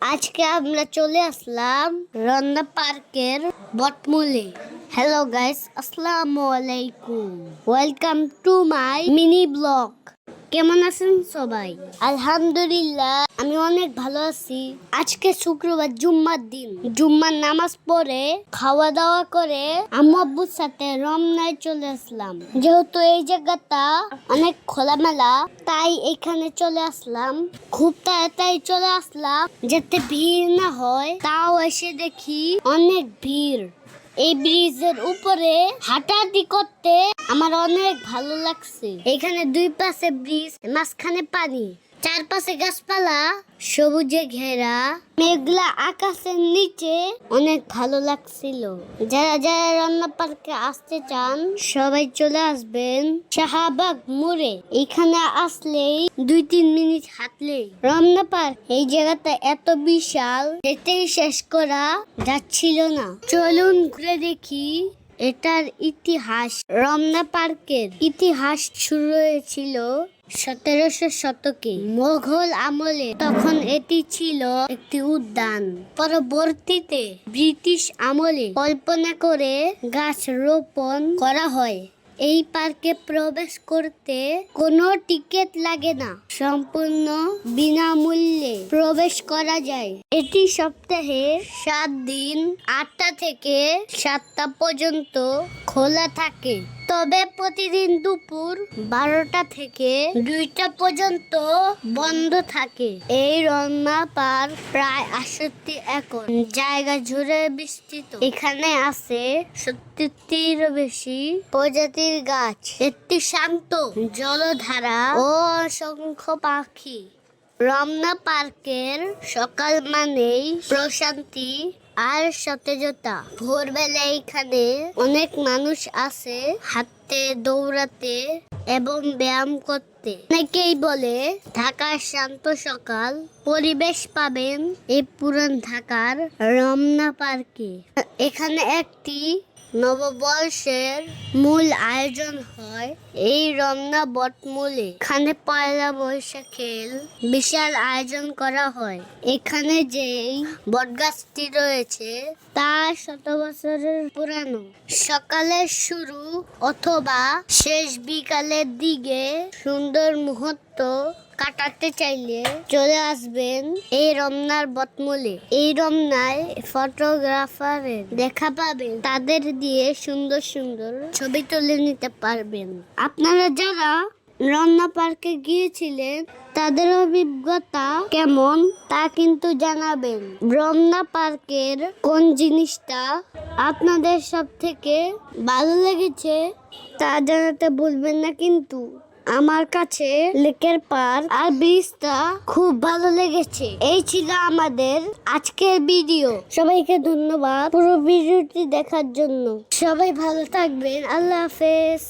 আজকে আমরা চলে আসলাম রমনা পার্কের বটমূলে। হ্যালো গাইস, আসসালামু আলাইকুম। Welcome to my mini blog. কেমন আছেন সবাই? আলহামদুলিল্লাহ, আমি অনেক ভালো আছি। আজকে শুক্রবার, জুম্মার দিন। জুম্মার নামাজ পড়ে খাওয়া দাওয়া করে আম্মু আব্বুর সাথে রমনায় চলে আসলাম। যেহেতু এই জায়গাটা অনেক খোলামেলা, তাই এখানে চলে আসলাম। খুব তাড়াতাড়ি চলে আসলাম যাতে ভিড় না হয়। তাও এসে দেখি অনেক ভিড়। এই ব্রিজের উপরে হাঁটাহাঁটি করতে আমার অনেক ভালো লাগছে। এখানে দুই পাশে ব্রিজ, মাঝখানে পানি, চারপাশে গাছপালা, সবুজে ঘেরা, মেঘলা আকাশের নিচে অনেক ভালো লাগছিল। যারা যারা রমনা পার্কে আসতে চান সবাই চলে আসবেন শাহবাগ মোড়ে। এখানে আসলেই 2-3 মিনিট হাঁটলেই রমনা পার্ক। এই জায়গাটা এত বিশাল, এতেই শেষ করা যাচ্ছিল না। চলুন ঘুরে দেখি এটার ইতিহাস। রমনা পার্কের ইতিহাস শুরু হয়েছিল 1700 শতকে মোগল আমলে। তখন এটি ছিল একটি উদ্যান। পরবর্তীতে ব্রিটিশ আমলে কল্পনা করে গাছ রোপণ করা হয়। এই পার্কে প্রবেশ করতে কোনো টিকিট লাগে না, সম্পূর্ণ বিনামূল্যে প্রবেশ করা যায়। এটি সপ্তাহে 7 দিন 8টা থেকে 7টা পর্যন্ত খোলা থাকে, তবে প্রতিদিন দুপুর 12টা থেকে 2টা পর্যন্ত বন্ধ থাকে। এই রমনা পার্ক প্রায় 68 একর জায়গা জুড়ে বিস্তৃত। এখানে আছে 70টির বেশি প্রজাতির গাছ, একটি শান্ত জলধারা ও অসংখ্য পাখি। রমনা পার্কের সকাল মানেই প্রশান্তি আর সতেজতা। ভোরবেলা এখানে অনেক মানুষ আসে হাঁটতে, দৌড়াতে এবং ব্যায়াম করতে। অনেকেই বলে ঢাকার শান্ত সকাল পরিবেশ পাবেন এই পুরান ঢাকার রমনা পার্কে। এখানে একটি নববর্ষের মূল আয়োজন হয় এই রমনা বটমূলে। এখানে পয়লা বৈশাখের বিশাল আয়োজন করা হয়। এখানে যেই বটগাছটি রয়েছে তা 100 বছরের পুরানো। সকালের শুরু অথবা শেষ বিকালের দিকে সুন্দর মুহূর্ত কাটাতে চাইলে চলে আসবেন এই রমনার বটমূলে। এই রমনায় ফটোগ্রাফারের দেখা পাবেন, তাদের দিয়ে সুন্দর সুন্দর ছবি তুলে নিতে পারবেন। আপনারা যারা রমনা পার্কে গিয়েছিলেন তাদের অভিজ্ঞতা কেমন তা কিন্তু জানাবেন। রমনা পার্কের কোন জিনিসটা আপনাদের সব থেকে ভালো লেগেছে তা জানাতে ভুলবেন না কিন্তু। আমার কাছে লেকের পার্ক আর ব্রিজটা খুব ভালো লেগেছে। এই ছিল আমাদের আজকের ভিডিও। সবাইকে ধন্যবাদ পুরো ভিডিওটি দেখার জন্য। সবাই ভালো থাকবেন। আল্লাহ হাফেজ।